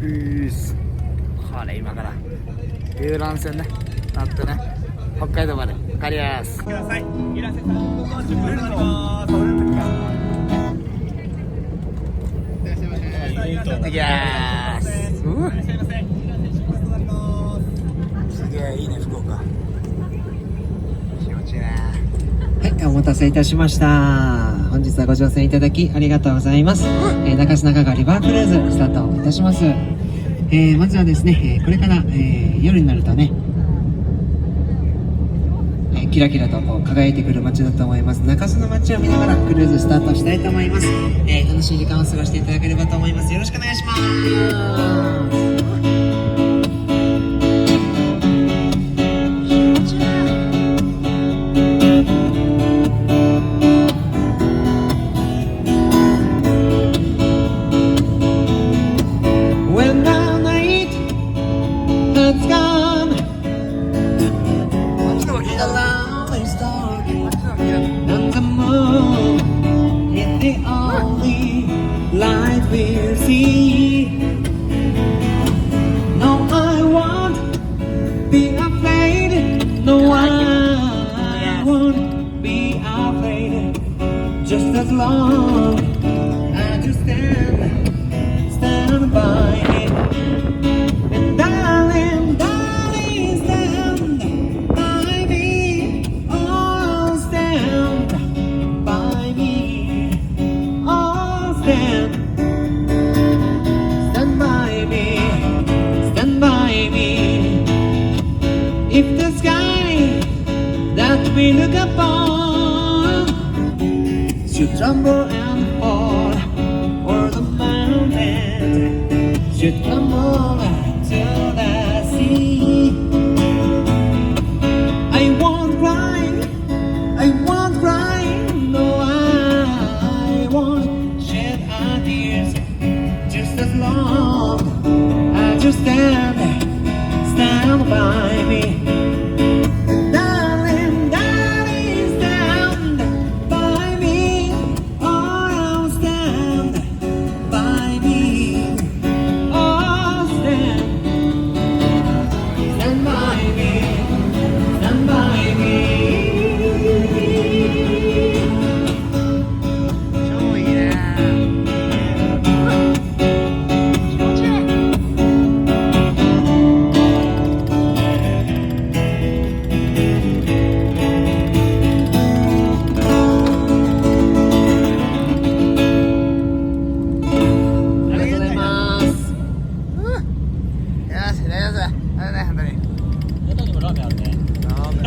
これ今から遊覧船ね乗ってね北海道まで帰ります。ください。遊覧船さん10分乗ります。行きます。すげえいいね福岡。気持ちいいね。はい、お待たせいたしました。本日はご乗船いただきありがとうございます。中洲中川リバークルーズスタートいたします。まずはですね、これから、夜になるとね、キラキラとこう輝いてくる街だと思います。中洲の街を見ながらクルーズスタートしたいと思います。楽しい時間を過ごしていただければと思います。よろしくお願いします。Just as long as you stand by me, and darling, darling, stand by me, oh, stand by me, oh, stand by me, if the sky that we look upon should tremble and fall, or the mountains should crumble to the sea. I won't cry, no, I won't shed a tears, just as long as you stand by me.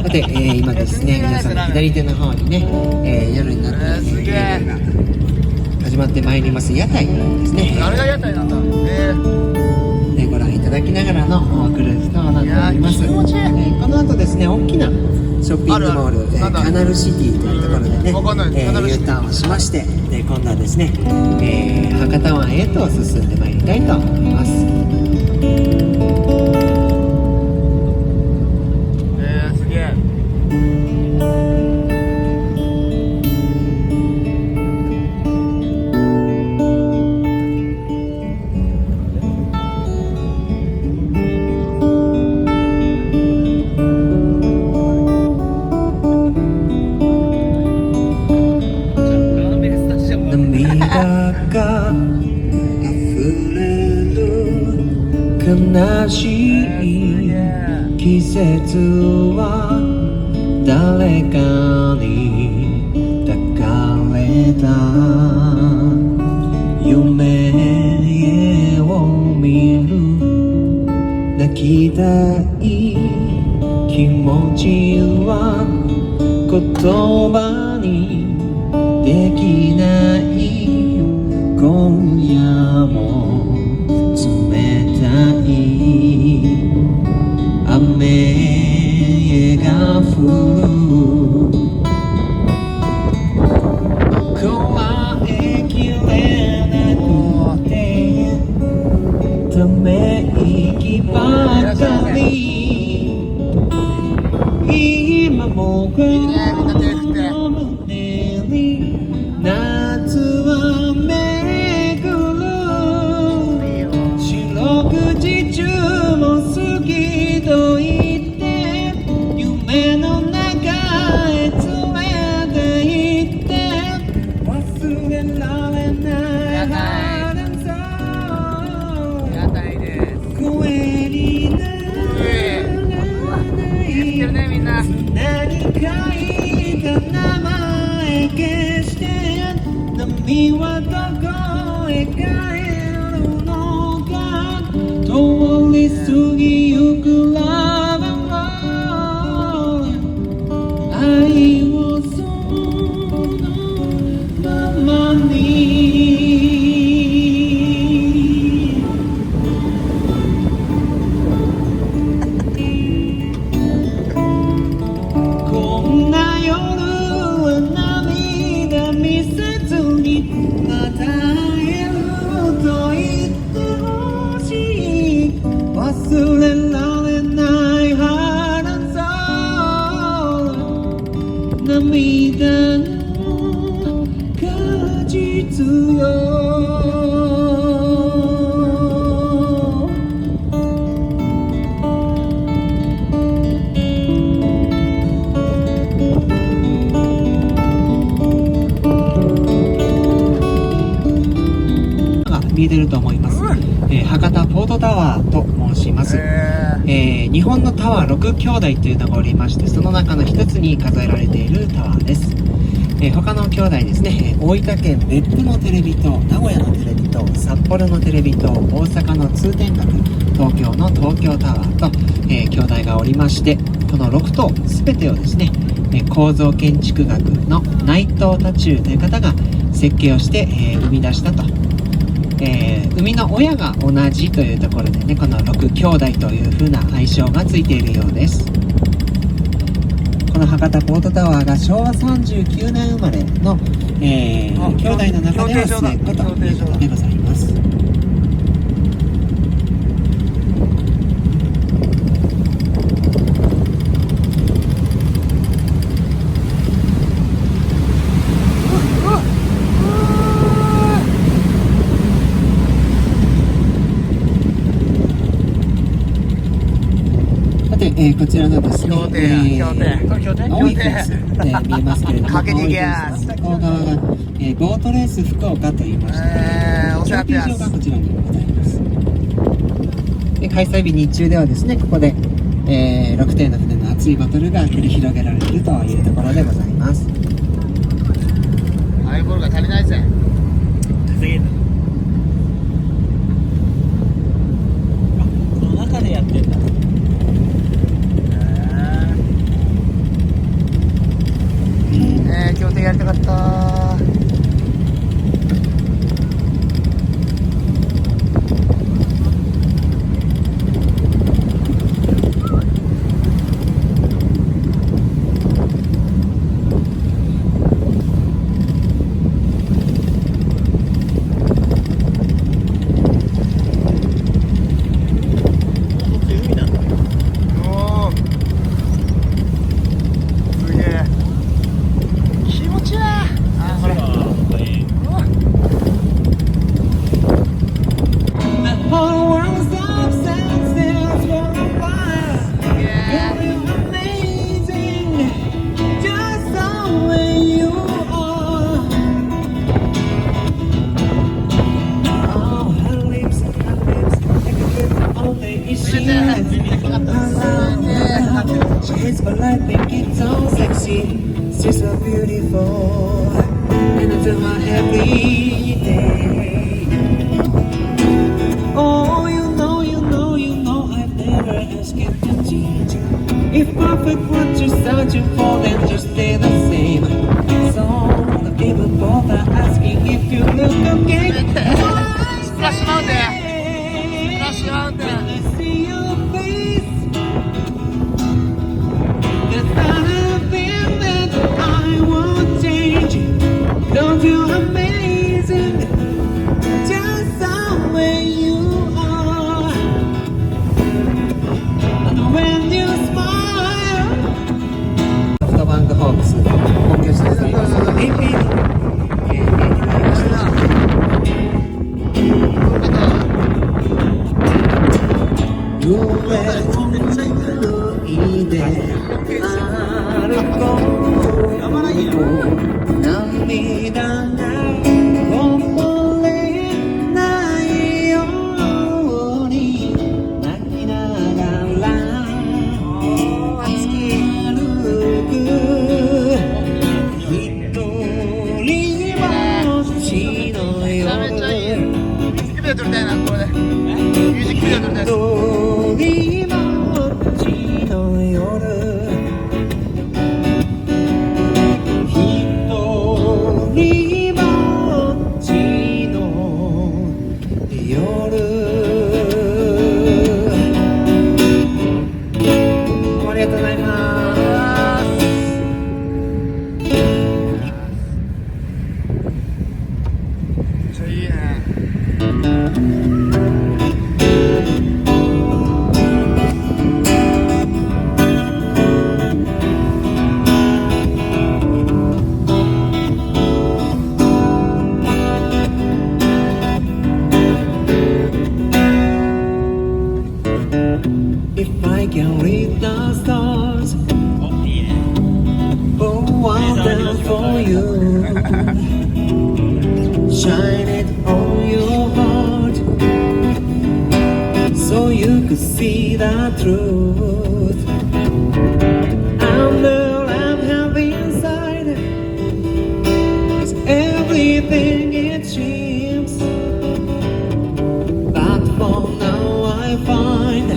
さて、今ですね、皆さんの左手の方にね、夜になって始まってまいります屋台ですね。あれが屋台なんだ。ご覧いただきながらのクルーズとなっております。この後ですね、大きなショッピングモール、カナルシティというところでね、U ターンをしまして、今度はですね、博多湾へと進んでまいりたいと思います。悲しい季節は誰かに抱かれた夢を見る泣きたい気持ちは言葉にできない今夜も雨が降るこえきれなくてため息ばかり今もこの胸書いた名前消して波はどこへ帰るのか通り過ぎゆくラブを愛をそのままに忘れられない花そう涙の果実よ見えてると思います、博多ポートタワーと申します、日本のタワー6兄弟というのがおりまして、その中の一つに数えられているタワーです、他の兄弟ですね、大分県別府のテレビ塔、名古屋のテレビ塔、札幌のテレビ塔、大阪の通天閣、東京の東京タワーと、兄弟がおりまして、この6棟全てをですね、構造建築学の内藤多仲という方が設計をして、生み出したと、生みの親が同じというところでね、この6兄弟という風な愛称がついているようです。この博多ポートタワーが昭和39年生まれの、兄弟の中では末っ子ということでございます。こちらのですね、青いフェンス、見えますけれども、青いフェンスの向こう側が、ボートレース福岡といいまして、競技場がこちらにございます。開催日日中ではですね、ここで、6艇の船の熱いバトルが繰り広げられるというところでございます。アイボールが足りないぜ。稼げる。この中でやってんだ。競艇やりたかった。She's but I think it's so sexy. She's so beautiful, and I do my every day. Oh, you know, I've never asked you to change. If perfect what you're searching for, then just stay the same. So the people both are asking if you look okay. Splash Mountain. Splash Mountain. When I see your face, there's not a thing that I won't change. Don't you amazing? Just the way you are. And when you smile, ソフトバンクホークス本拠地でございます。涙がこぼれないように泣きながら歩く撮りたいな、これでミュージックビデオ撮りたいです。If I can read the stars, pour out them for you, shine it on your heart, so you could see the truth. And the love have inside is everything it seems, but for now I find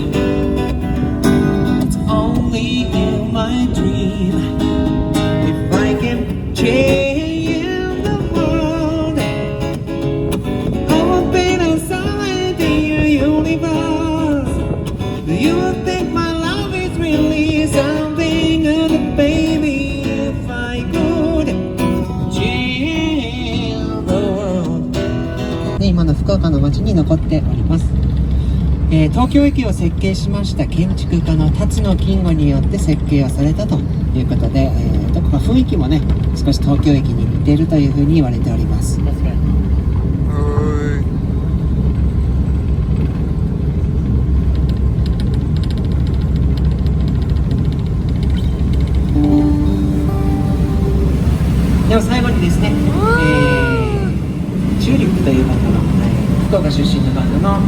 only in my dream. If I can change the world, I will be the sunlight in your universe. Do you think my love is really something good, baby? If I could change the world. で、今の福岡の街に残っております。東京駅を設計しました建築家の辰野金吾によって設計をされたということで、どこか雰囲気もね少し東京駅に似ているというふうに言われております。確かに。では最後にですね、チューリップというバンドの、福岡出身のバンドの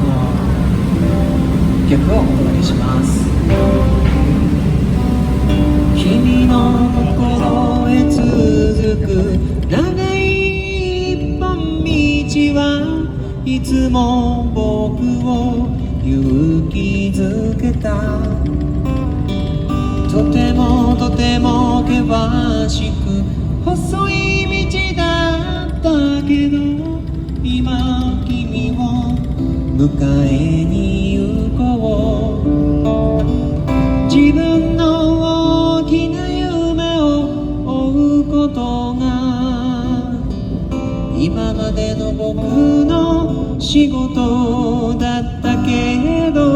曲をお届けします。君の心へ続く長い一本道はいつも僕を勇気づけた。とてもとても険しく細い道だったけど今君を迎えに行こう。自分の大きな夢を追うことが今までの僕の仕事だったけど